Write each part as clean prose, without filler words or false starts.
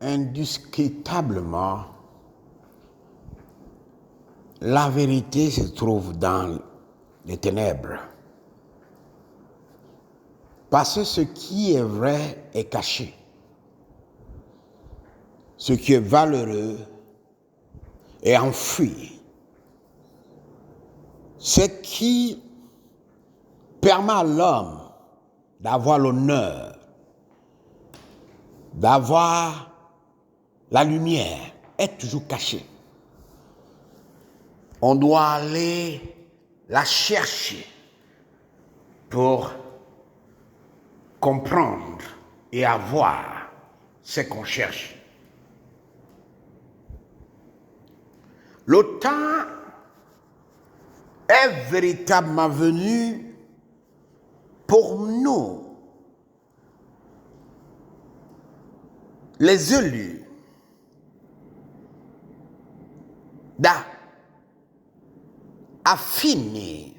indiscutablement, la vérité se trouve dans les ténèbres. Parce que ce qui est vrai est caché. Ce qui est valeureux est enfoui. Ce qui permet à l'homme d'avoir l'honneur, d'avoir la lumière, est toujours caché. On doit aller la chercher pour comprendre et avoir ce qu'on cherche. Le temps est véritablement venu pour nous, les élus, d'affiner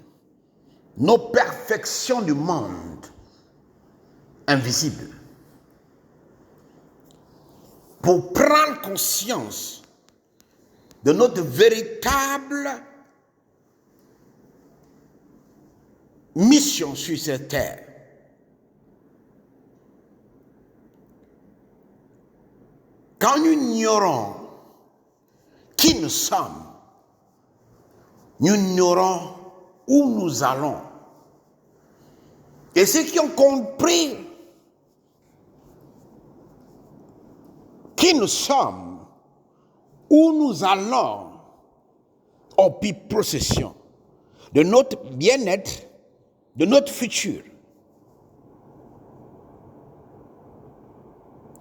nos perfections du monde invisible, pour prendre conscience de notre véritable mission sur cette terre. Quand nous ignorons qui nous sommes, nous ignorons où nous allons. Et ceux qui ont compris qui nous sommes, où nous allons, ont pris possession de notre bien-être, de notre futur.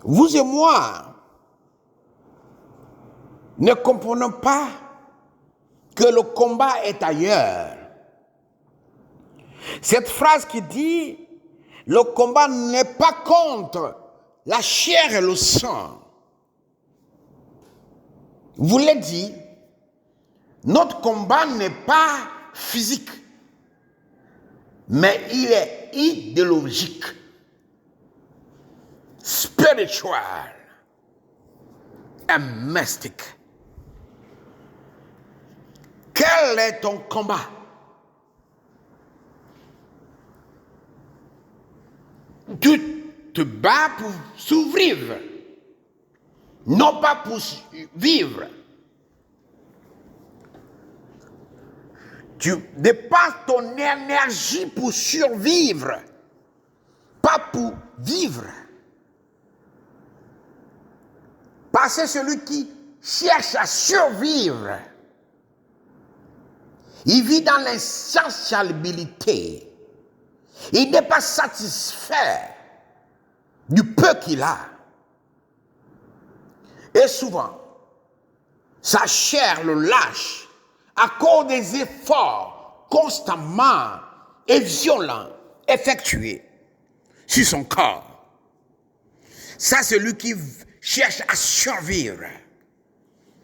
Vous et moi ne comprenons pas que le combat est ailleurs. Cette phrase qui dit « le combat n'est pas contre la chair et le sang », voulait dire notre combat n'est pas physique, mais il est idéologique, spirituel et mystique. Quel est ton combat? Tu te bats pour survivre, non pas pour vivre. Tu dépenses ton énergie pour survivre, pas pour vivre. Parce que celui qui cherche à survivre, il vit dans l'insatiabilité. Il n'est pas satisfait du peu qu'il a. Et souvent, sa chair le lâche à cause des efforts constamment et violents effectués sur son corps. Ça, c'est lui qui cherche à survivre.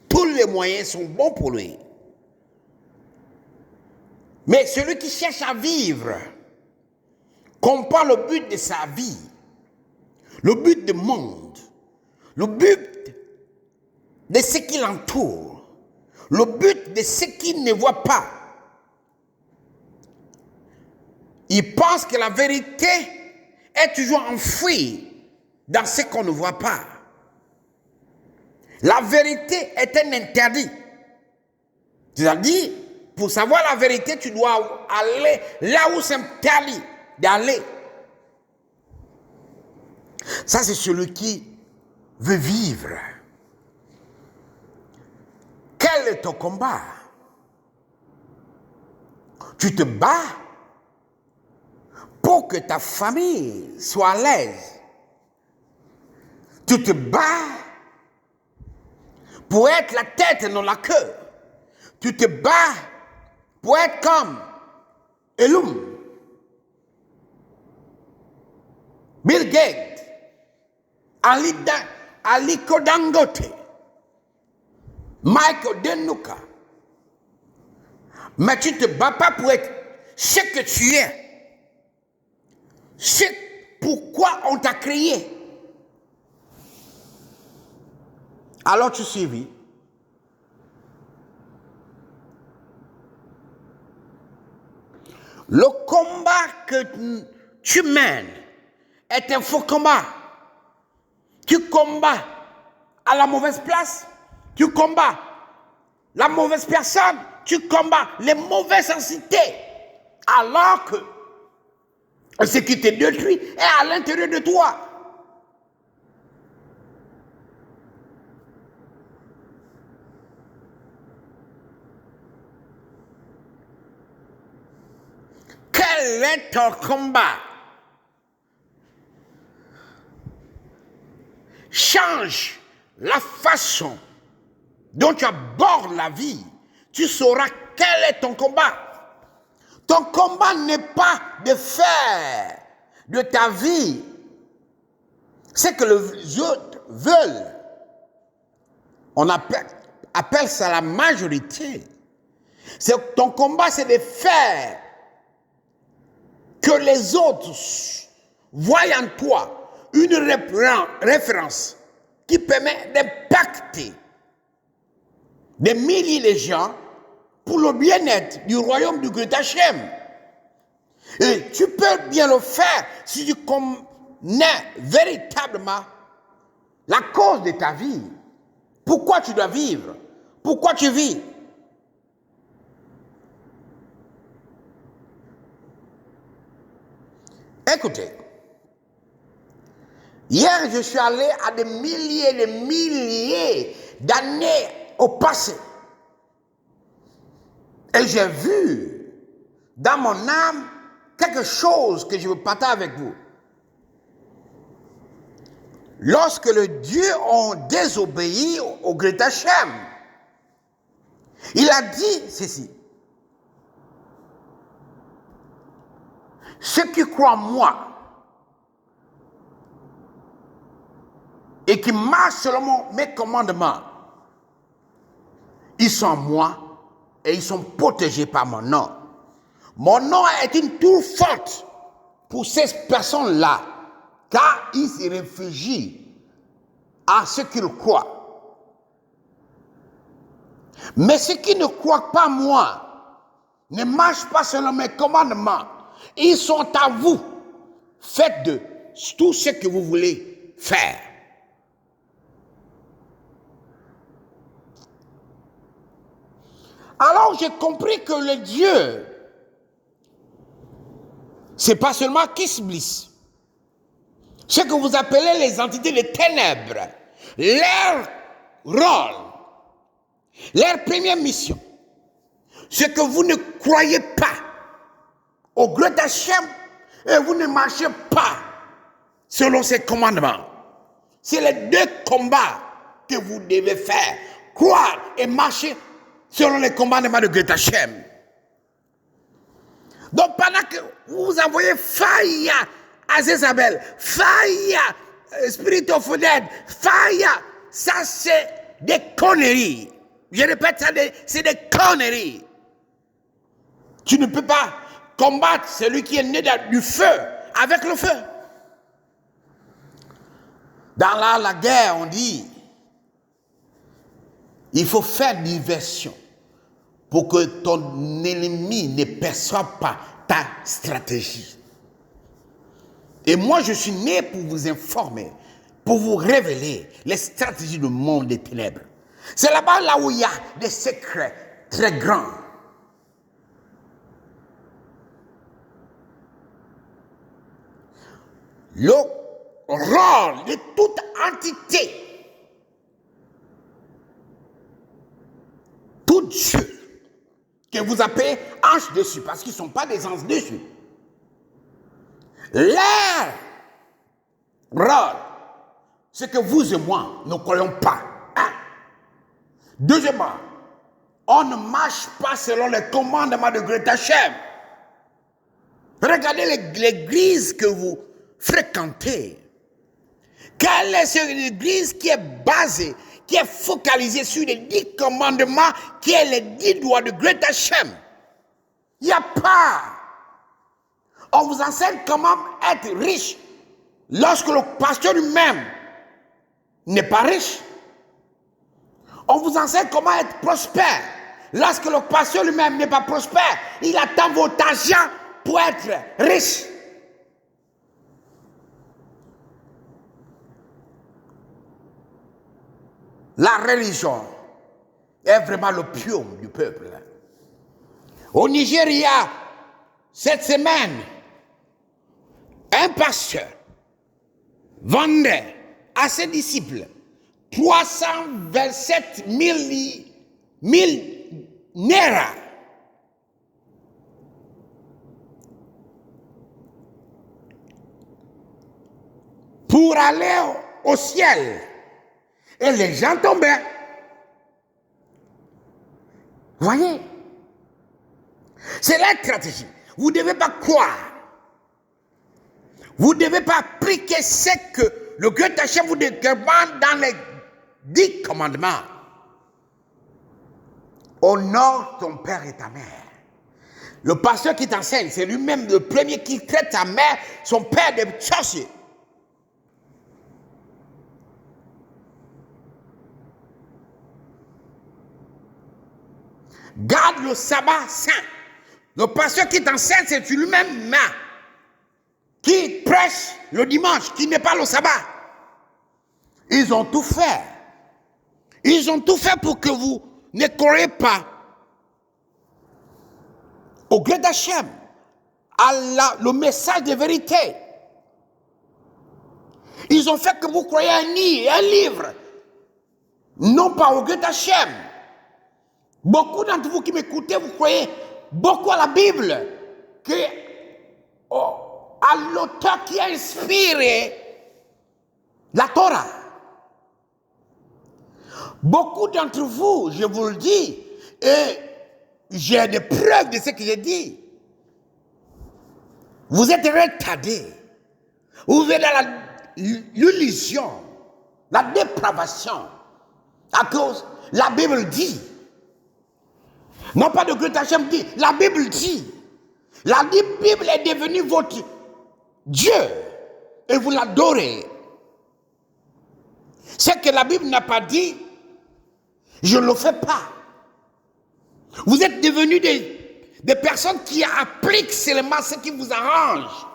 Tous les moyens sont bons pour lui. Mais celui qui cherche à vivre comprend le but de sa vie, le but du monde, le but de ce qui l'entoure, le but de ce qu'il ne voit pas. Il pense que la vérité est toujours enfouie dans ce qu'on ne voit pas. La vérité est un interdit. C'est-à-dire, pour savoir la vérité, tu dois aller là où c'est interdit d'aller. Ça, c'est celui qui veut vivre. Quel est ton combat? Tu te bats pour que ta famille soit à l'aise. Tu te bats pour être la tête et non la queue. Tu te bats pour être comme Elon, Bill Gates, Aliko Dangote, Michael Denuka. Mais tu ne te bats pas pour être ce que tu es. C'est pourquoi on t'a créé. Alors tu suivis. Le combat que tu mènes est un faux combat. Tu combats à la mauvaise place, tu combats la mauvaise personne, tu combats les mauvaises entités, alors que ce qui te détruit est à l'intérieur de toi. Quel est ton combat? Change la façon dont tu abordes la vie. Tu sauras quel est ton combat. Ton combat n'est pas de faire de ta vie ce que les autres veulent. On appelle ça la majorité. Ton combat, c'est de faire que les autres voient en toi une référence qui permet d'impacter des milliers de gens pour le bien-être du royaume du Great Hachem. Et tu peux bien le faire si tu connais véritablement la cause de ta vie. Pourquoi tu dois vivre? Pourquoi tu vis? Écoutez, hier je suis allé à des milliers et des milliers d'années au passé. Et j'ai vu dans mon âme quelque chose que je veux partager avec vous. Lorsque les dieux ont désobéi au Great Hachem, il a dit ceci. Ceux qui croient en moi et qui marchent selon mes commandements, ils sont en moi et ils sont protégés par mon nom. Mon nom est une tour forte pour ces personnes-là, car ils se réfugient à ceux qui le croient. Mais ceux qui ne croient pas moi, ne marchent pas selon mes commandements, ils sont à vous. Faites de tout ce que vous voulez faire. Alors j'ai compris que le Dieu, c'est pas seulement Kisblis. Ce que vous appelez les entités des ténèbres, leur rôle, leur première mission, c'est que vous ne croyez pas au Great Hachem et vous ne marchez pas selon ses commandements. C'est les deux combats que vous devez faire. Croire et marcher selon les commandements de Great Hachem. Donc pendant que vous envoyez fire à Jézabel, fire Spirit of Dead, fire, ça c'est des conneries. Je répète ça, c'est des conneries. Tu ne peux pas combattre celui qui est né du feu avec le feu. Dans la guerre, on dit, il faut faire diversion pour que ton ennemi ne perçoive pas ta stratégie. Et moi, je suis né pour vous informer, pour vous révéler les stratégies du monde des ténèbres. C'est là-bas là où il y a des secrets très grands. Le rôle de toute entité, tout Dieu, que vous appelez anges dessus, parce qu'ils ne sont pas des anges dessus. Leur rôle, c'est que vous et moi ne croyons pas. Hein? Deuxièmement, on ne marche pas selon les commandements de Great Hachem. Regardez l'église que vous fréquentez. Quelle est cette église qui est basée, qui est focalisée sur les 10 commandements, qui est les 10 doigts de Great Hachem? Il n'y a pas. On vous enseigne comment être riche lorsque le pasteur lui-même n'est pas riche. On vous enseigne comment être prospère. Lorsque le pasteur lui-même n'est pas prospère, il attend votre argent pour être riche. La religion est vraiment l'opium du peuple. Au Nigeria, cette semaine, un pasteur vendait à ses disciples 327 000 naira. Pour aller au ciel. Et les gens tombaient. Voyez? C'est la stratégie. Vous ne devez pas croire. Vous ne devez pas appliquer ce que le Goethe Hachem vous demande dans les 10 commandements. Honore ton père et ta mère. Le pasteur qui t'enseigne, c'est lui-même le premier qui traite sa mère, son père de sorcier. Garde le sabbat saint. Le pasteur qui t'enseigne, c'est lui-même qui prêche le dimanche, qui n'est pas le sabbat. Ils ont tout fait. Ils ont tout fait pour que vous ne croyez pas au Goethe Hachem, le message de vérité. Ils ont fait que vous croyez un livre, non pas au Goethe Hachem. Beaucoup d'entre vous qui m'écoutez, vous croyez beaucoup à la Bible, à l'auteur qui a inspiré la Torah. Beaucoup d'entre vous, je vous le dis, et j'ai des preuves de ce que j'ai dit. Vous êtes retardés. Vous êtes dans l'illusion, la dépravation, à cause, la Bible dit. Non pas de Goethe Hachem dit, la Bible dit. La Bible est devenue votre Dieu et vous l'adorez. Ce que la Bible n'a pas dit, je ne le fais pas. Vous êtes devenus des personnes qui appliquent seulement ce qui vous arrange.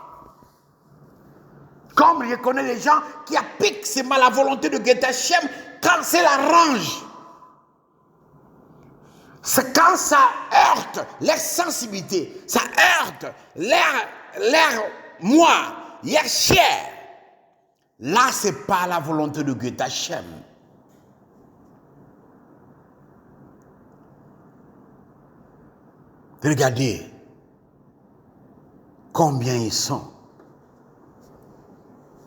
Comme je connais les gens qui appliquent seulement la volonté de Goethe Hachem quand ça l'arrange. C'est quand ça heurte leur sensibilité, ça heurte leur moi, leur chair. Là, ce n'est pas la volonté de Goethe Hachem. Regardez combien ils sont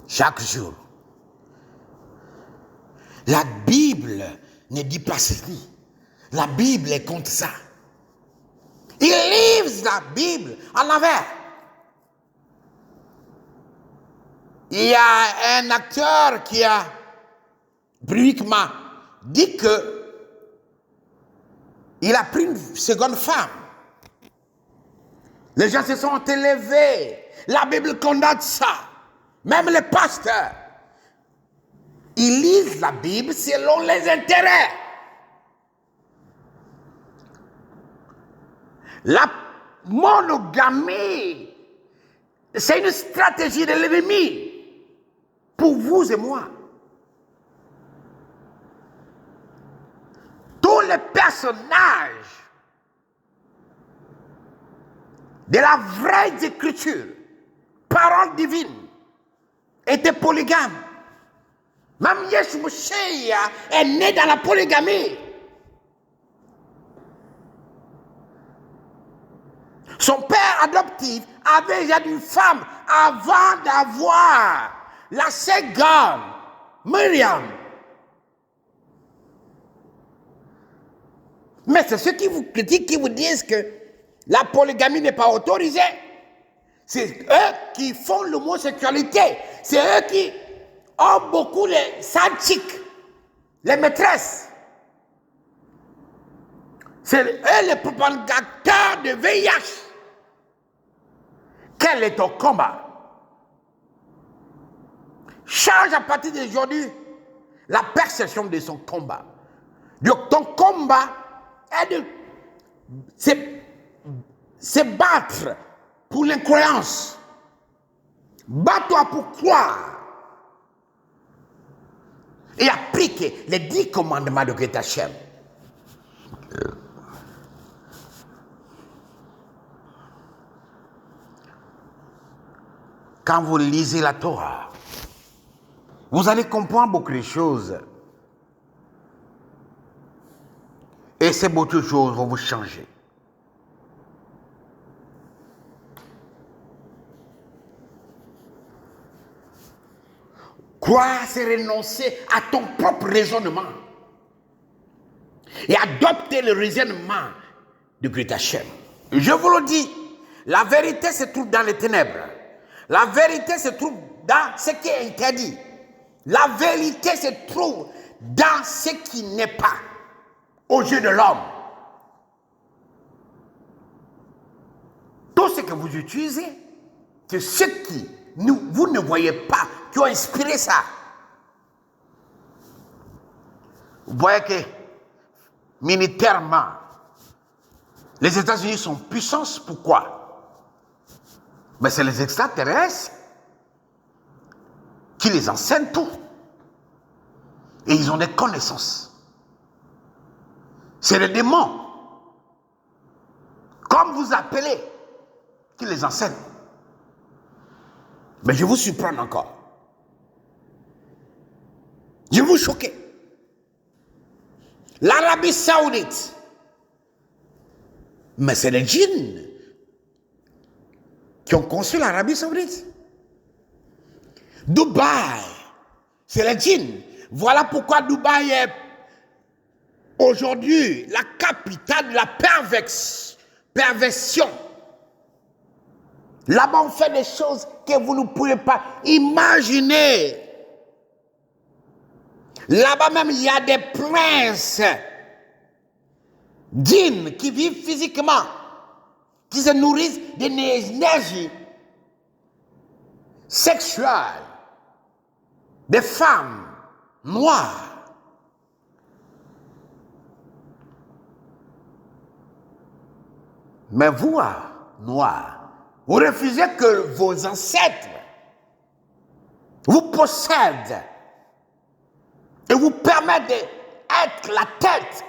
chaque jour. La Bible ne dit pas ceci. La Bible est contre ça. Ils lisent la Bible en l'envers. Il y a un acteur qui a publiquement dit que il a pris une seconde femme. Les gens se sont élevés. La Bible condamne ça. Même les pasteurs. Ils lisent la Bible selon les intérêts. La monogamie, c'est une stratégie de l'ennemi pour vous et moi. Tous les personnages de la vraie écriture, parole divine, étaient polygames. Même Yeshua Mashiach est né dans la polygamie. Son père adoptif avait déjà une femme avant d'avoir la seconde, Myriam. Mais c'est ceux qui vous critiquent, qui vous disent que la polygamie n'est pas autorisée. C'est eux qui font l'homosexualité. C'est eux qui ont beaucoup les sadiques, les maîtresses. C'est eux les propagateurs de VIH. Quel est ton combat? Change à partir d'aujourd'hui la perception de son combat. Donc ton combat est c'est battre pour l'incroyance. Bats-toi pour croire. Et appliquer les 10 commandements de Greta Hachem. Quand vous lisez la Torah, vous allez comprendre beaucoup de choses. Et ces beaucoup de choses vont vous changer. Croire, c'est renoncer à ton propre raisonnement et adopter le raisonnement de Greta Hachem. Je vous le dis, la vérité se trouve dans les ténèbres. La vérité se trouve dans ce qui est interdit. La vérité se trouve dans ce qui n'est pas aux yeux de l'homme. Tout ce que vous utilisez, c'est ce qui vous ne voyez pas, qui ont inspiré ça. Vous voyez que militairement, les États-Unis sont puissants. Pourquoi? Mais c'est les extraterrestres qui les enseignent tout. Et ils ont des connaissances. C'est les démons, comme vous appelez, qui les enseignent. Mais je vous surprends encore. Je vous choque. L'Arabie Saoudite, mais c'est les djinns qui ont construit l'Arabie Saoudite. Dubaï, c'est les djinns. Voilà pourquoi Dubaï est aujourd'hui la capitale de la perversion. Là-bas, on fait des choses que vous ne pouvez pas imaginer. Là-bas même, il y a des princes djinns qui vivent physiquement, qui se nourrissent d'énergie sexuelle des femmes noires. Mais vous, noirs, vous refusez que vos ancêtres vous possèdent et vous permettent d'être la tête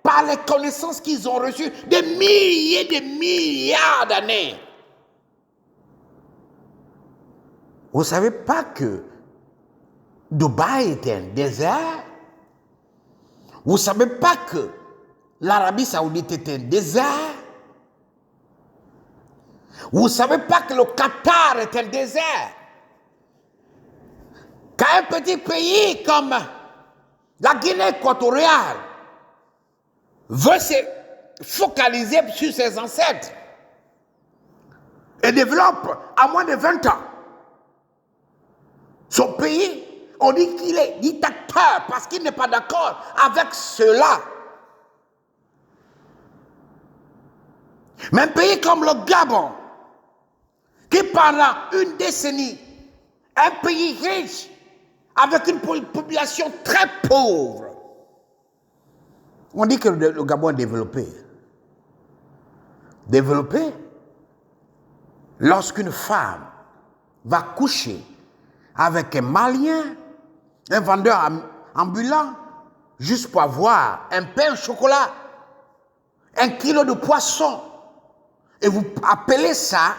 par les connaissances qu'ils ont reçues des milliers, des milliards d'années. Vous ne savez pas que Dubaï était un désert? Vous ne savez pas que l'Arabie Saoudite était un désert? Vous ne savez pas que le Qatar est un désert? Qu'un petit pays comme la Guinée équatoriale veut se focaliser sur ses ancêtres et développe à moins de 20 ans son pays, on dit qu'il est dictateur parce qu'il n'est pas d'accord avec cela. Mais un pays comme le Gabon, qui pendant une décennie, un pays riche, avec une population très pauvre, on dit que le Gabon est développé. Développé, lorsqu'une femme va coucher avec un Malien, un vendeur ambulant, juste pour avoir un pain au chocolat, 1 kilo de poisson, et vous appelez ça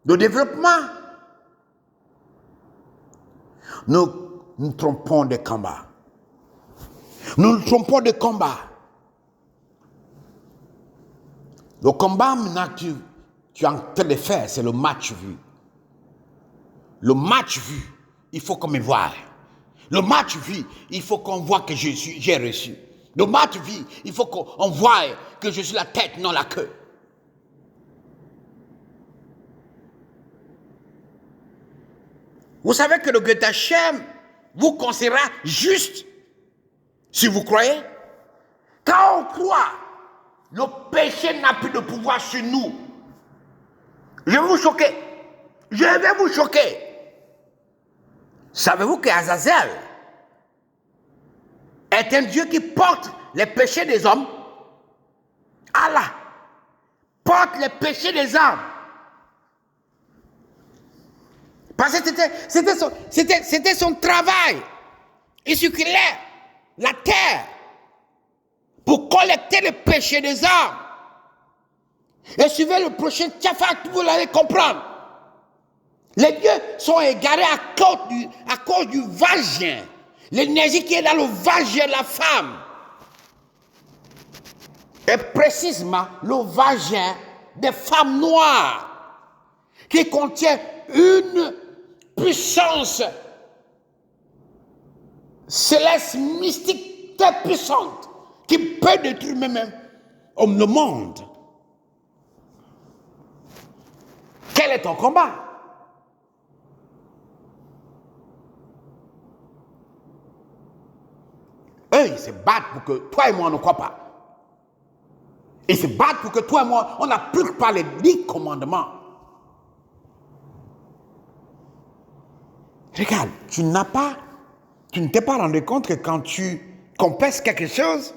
le développement. Nous trompons des combats. Nous nous trompons des combats. Le combat maintenant que tu es en train de faire, c'est le match vu. Le match vu, il faut qu'on me voie. Le match vu, il faut qu'on voit que j'ai reçu. Le match vu, il faut qu'on voie que je suis la tête, non la queue. Vous savez que le Greta Hachem vous conseillera juste si vous croyez. Quand on croit, le péché n'a plus de pouvoir sur nous. Je vais vous choquer. Je vais vous choquer. Savez-vous qu'Azazel est un Dieu qui porte les péchés des hommes. Allah porte les péchés des hommes. Parce que c'était son travail. Il circulait la terre pour collecter les péchés des hommes. Et suivez le prochain tchafak, vous allez comprendre. Les dieux sont égarés à cause du vagin. L'énergie qui est dans le vagin de la femme. Et précisément le vagin des femmes noires. Qui contient une puissance céleste, mystique, très puissante. Qui peut détruire même le monde. Quel est ton combat? Eux, ils se battent pour que toi et moi ne croient pas. Ils se battent pour que toi et moi, on n'applique pas les 10 commandements. Regarde, tu ne t'es pas rendu compte que quand tu confesses quelque chose,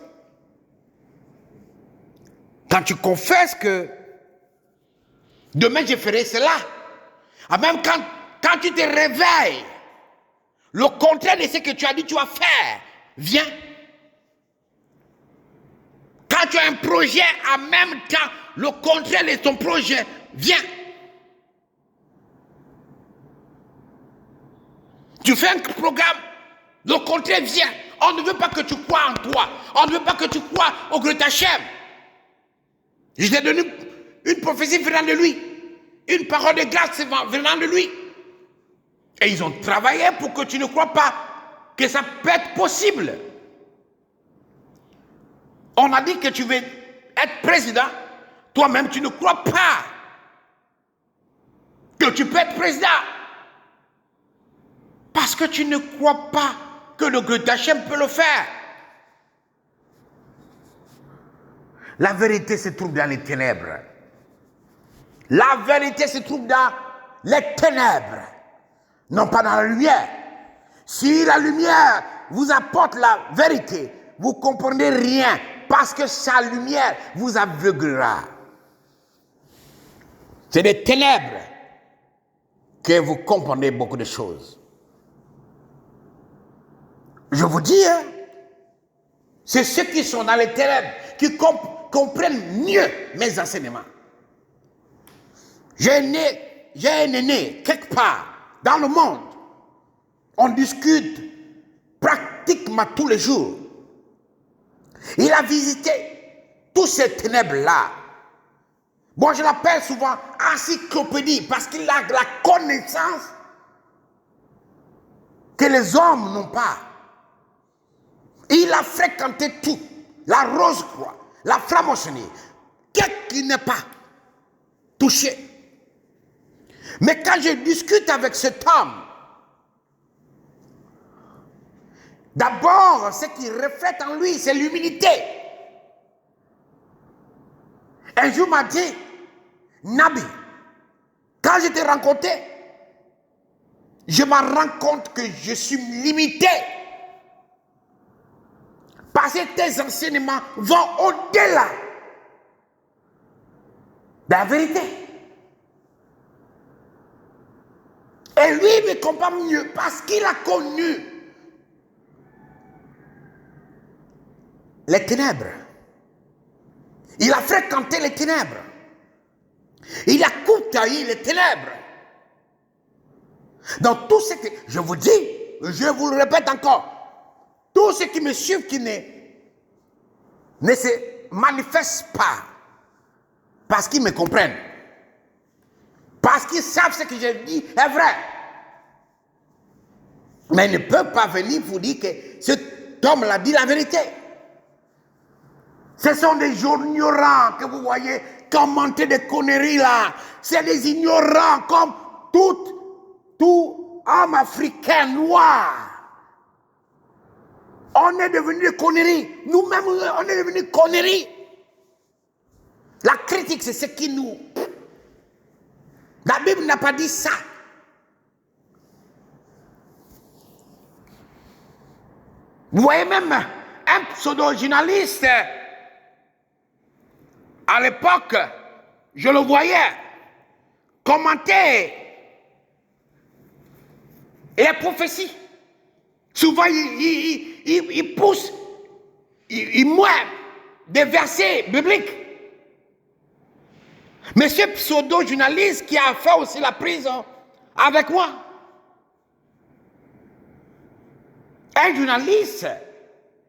quand tu confesses que demain je ferai cela, même quand tu te réveilles, le contraire de ce que tu as dit tu vas faire, vient. Quand tu as un projet, en même temps, le contraire de ton projet vient. Tu fais un programme, le contraire vient. On ne veut pas que tu crois en toi. On ne veut pas que tu crois au Great Hachem. Je t'ai donné une prophétie venant de lui. Une parole de grâce venant de lui. Et ils ont travaillé pour que tu ne crois pas que ça peut être possible. On a dit que tu veux être président. Toi-même, tu ne crois pas que tu peux être président. Parce que tu ne crois pas que le Great Hachem peut le faire. La vérité se trouve dans les ténèbres. La vérité se trouve dans les ténèbres. Non pas dans la lumière. Si la lumière vous apporte la vérité, vous ne comprenez rien. Parce que sa lumière vous aveuglera. C'est des ténèbres que vous comprenez beaucoup de choses. Je vous dis, hein, c'est ceux qui sont dans les ténèbres qui comprennent mieux mes enseignements. J'ai un aîné quelque part dans le monde. On discute pratiquement tous les jours. Il a visité tous ces ténèbres-là. Moi, je l'appelle souvent encyclopédie parce qu'il a la connaissance que les hommes n'ont pas. Il a fréquenté tout. La Rose-Croix, la franc-maçonnerie. Qu'est-ce qui n'est pas touché? Mais quand je discute avec cet homme, d'abord, ce qui reflète en lui, c'est l'humilité. Un jour m'a dit, Nabi, quand je t'ai rencontré, je me rends compte que je suis limité. Parce que tes enseignements vont au-delà de la vérité. Et lui, il me comprend mieux parce qu'il a connu les ténèbres. Il a fréquenté les ténèbres. Il a côtoyé les ténèbres. Donc tout ce que je vous dis, je vous le répète encore, tous ceux qui me suivent, qui ne se manifestent pas, parce qu'ils me comprennent, parce qu'ils savent ce que je dis est vrai, mais ils ne peuvent pas venir vous dire que cet homme-là dit la vérité. Ce sont des ignorants que vous voyez commenter des conneries là. C'est des ignorants comme tout homme africain noir. On est devenu des conneries. Nous-mêmes, on est devenus conneries. La critique, c'est ce qui nous... La Bible n'a pas dit ça. Vous voyez même un pseudo-journaliste, à l'époque, je le voyais commenter les prophéties. Souvent, il pousse, il mouille des versets bibliques. Mais ce pseudo-journaliste qui a fait aussi la prison avec moi, un journaliste,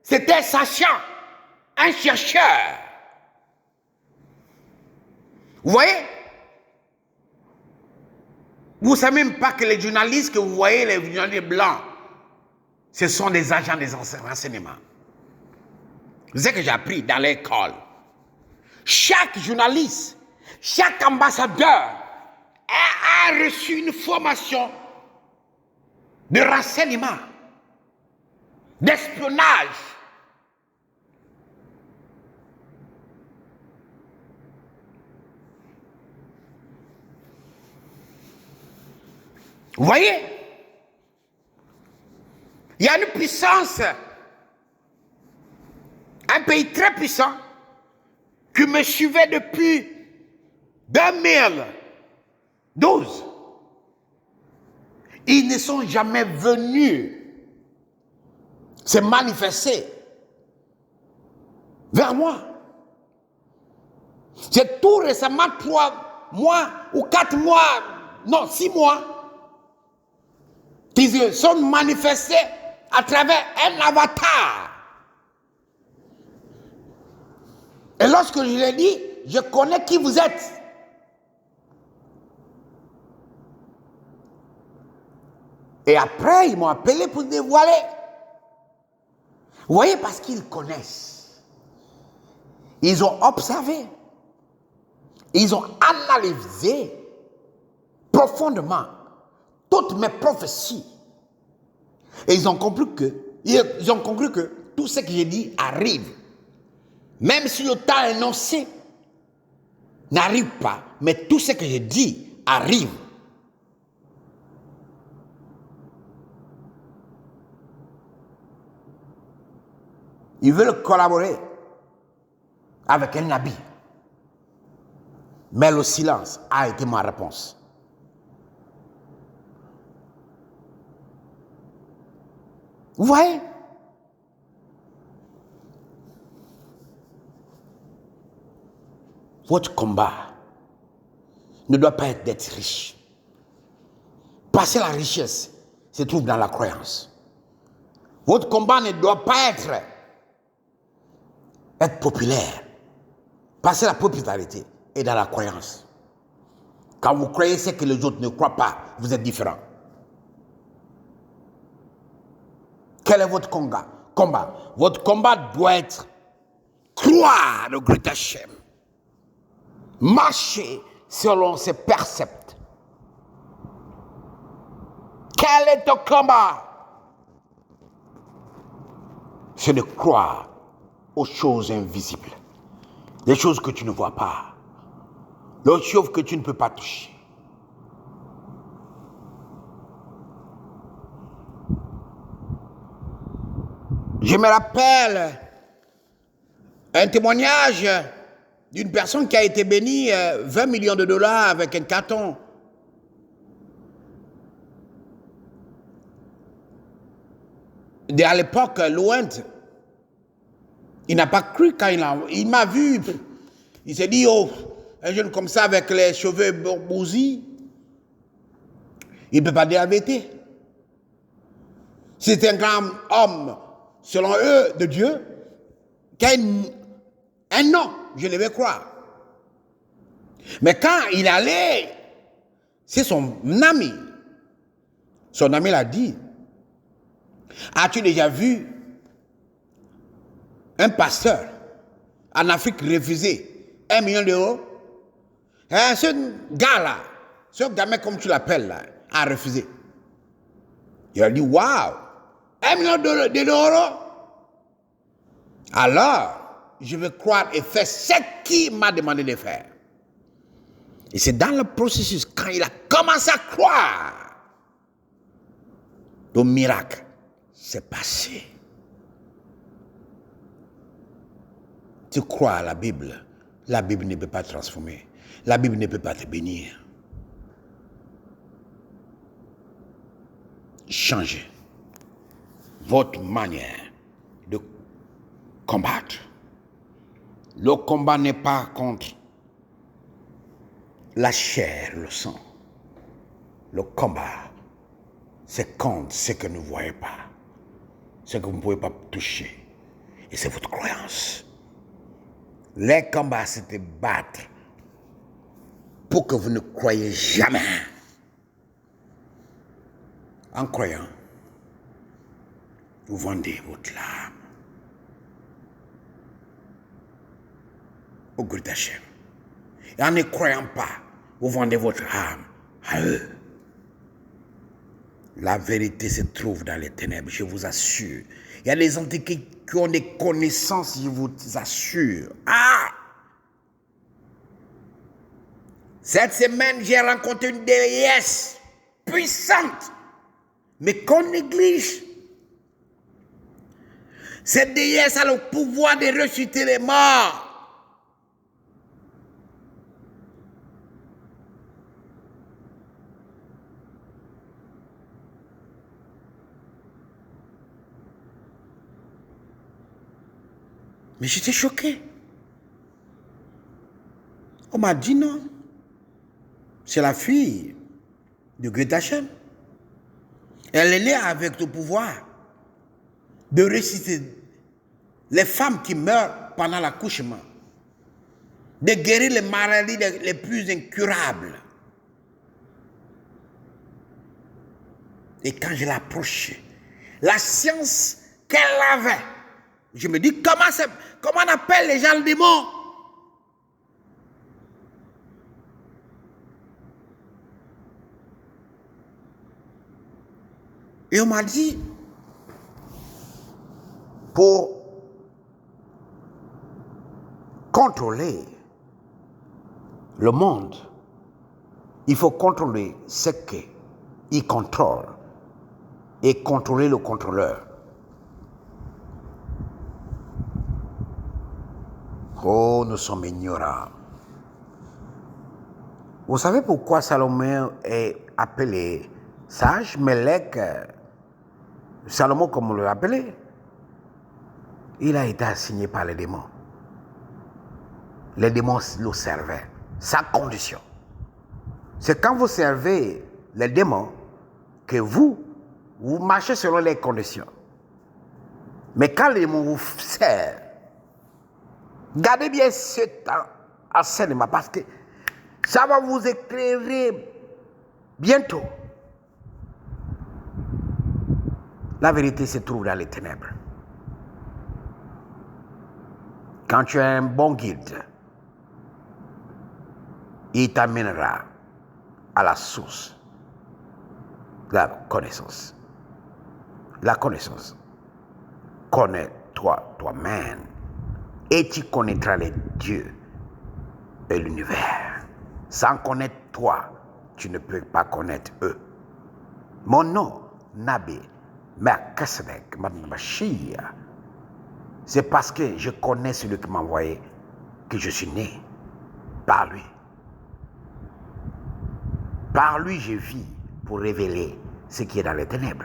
c'était sachant, un chercheur. Vous voyez? Vous ne savez même pas que les journalistes que vous voyez, les journalistes blancs, ce sont des agents des renseignements. C'est ce que j'ai appris dans l'école. Chaque journaliste, chaque ambassadeur a reçu une formation de renseignement, d'espionnage. Vous voyez? Il y a une puissance, un pays très puissant, qui me suivait depuis 2012. Ils ne sont jamais venus se manifester vers moi. C'est tout récemment 3 mois ou 4 mois, non 6 mois, qu'ils sont manifestés à travers un avatar. Et lorsque je l'ai dit, je connais qui vous êtes. Et après, ils m'ont appelé pour dévoiler. Vous voyez, parce qu'ils connaissent. Ils ont observé. Ils ont analysé profondément toutes mes prophéties. Et ils ont conclu que tout ce que j'ai dit arrive. Même si le temps énoncé n'arrive pas, mais tout ce que j'ai dit arrive. Ils veulent collaborer avec un nabi. Mais le silence a été ma réponse. Vous voyez? Votre combat ne doit pas être d'être riche. Parce que la richesse se trouve dans la croyance. Votre combat ne doit pas être populaire. Parce que la popularité est dans la croyance. Quand vous croyez ce que les autres ne croient pas, vous êtes différent. Quel est votre combat? Votre combat doit être croire au Great Hashem. Marcher selon ses préceptes. Quel est ton combat? C'est de croire aux choses invisibles, les choses que tu ne vois pas, les choses que tu ne peux pas toucher. Je me rappelle un témoignage d'une personne qui a été bénie 20 millions de dollars avec un carton. À l'époque, lointaine, il n'a pas cru quand il m'a vu. Il s'est dit, oh, un jeune comme ça avec les cheveux bousillés, il ne peut pas dire la vérité. C'est un grand homme, selon eux, de Dieu, qui a un nom, je devais croire. Mais quand il allait, c'est son ami. Son ami l'a dit. As-tu déjà vu un pasteur en Afrique refuser 1 million d'euros? Ce gars-là, ce gamin comme tu l'appelles là, a refusé. Il a dit, waouh, 1 million d'euros? Alors, je vais croire et faire ce qu'il m'a demandé de faire. Et c'est dans le processus, quand il a commencé à croire, le miracle s'est passé. tu crois à la Bible ne peut pas te transformer. La Bible ne peut pas te bénir. Changez votre manière de combattre. Le combat n'est pas contre la chair, le sang. Le combat, c'est contre ce que nous ne voyons pas, ce que vous ne pouvez pas toucher. Et c'est votre croyance. Les combats, c'est de battre pour que vous ne croyez jamais. En croyant, vous vendez votre âme au Gud Hachem. Et en ne croyant pas, vous vendez votre âme à eux. La vérité se trouve dans les ténèbres, je vous assure. Il y a des antiques qui ont des connaissances, je vous assure. Ah! Cette semaine, j'ai rencontré une déesse puissante, mais qu'on néglige. Cette déesse a le pouvoir de ressusciter les morts. Mais j'étais choqué. On m'a dit non. C'est la fille de Gud Hachem. Elle est née avec le pouvoir de ressusciter les femmes qui meurent pendant l'accouchement, de guérir les maladies les plus incurables. Et quand je l'approchais, la science qu'elle avait, je me dis, comment on appelle les gens le démon? Et on m'a dit, pour contrôler le monde, il faut contrôler ce qu'il contrôle et contrôler le contrôleur. Oh, nous sommes ignorants. Vous savez pourquoi Salomon est appelé sage, Mélec, Salomon comme on l'a appelé? Il a été assigné par les démons. Les démons le servaient. Sa condition. C'est quand vous servez les démons que vous marchez selon les conditions. Mais quand les démons vous servent, gardez bien cet enseignement parce que ça va vous éclairer bientôt. La vérité se trouve dans les ténèbres. Quand tu as un bon guide, il t'amènera à la source de la connaissance. La connaissance. Connais-toi toi-même et tu connaîtras les dieux et l'univers. Sans connaître toi, tu ne peux pas connaître eux. Mon nom, Nabi Melchisedec Mashia, c'est parce que je connais celui qui m'a envoyé que je suis né par lui. Par lui, je vis pour révéler ce qui est dans les ténèbres.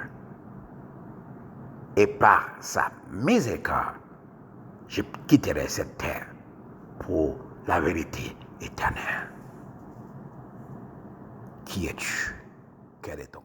Et par sa miséricorde, je quitterai cette terre pour la vérité éternelle. Qui es-tu? Quel est ton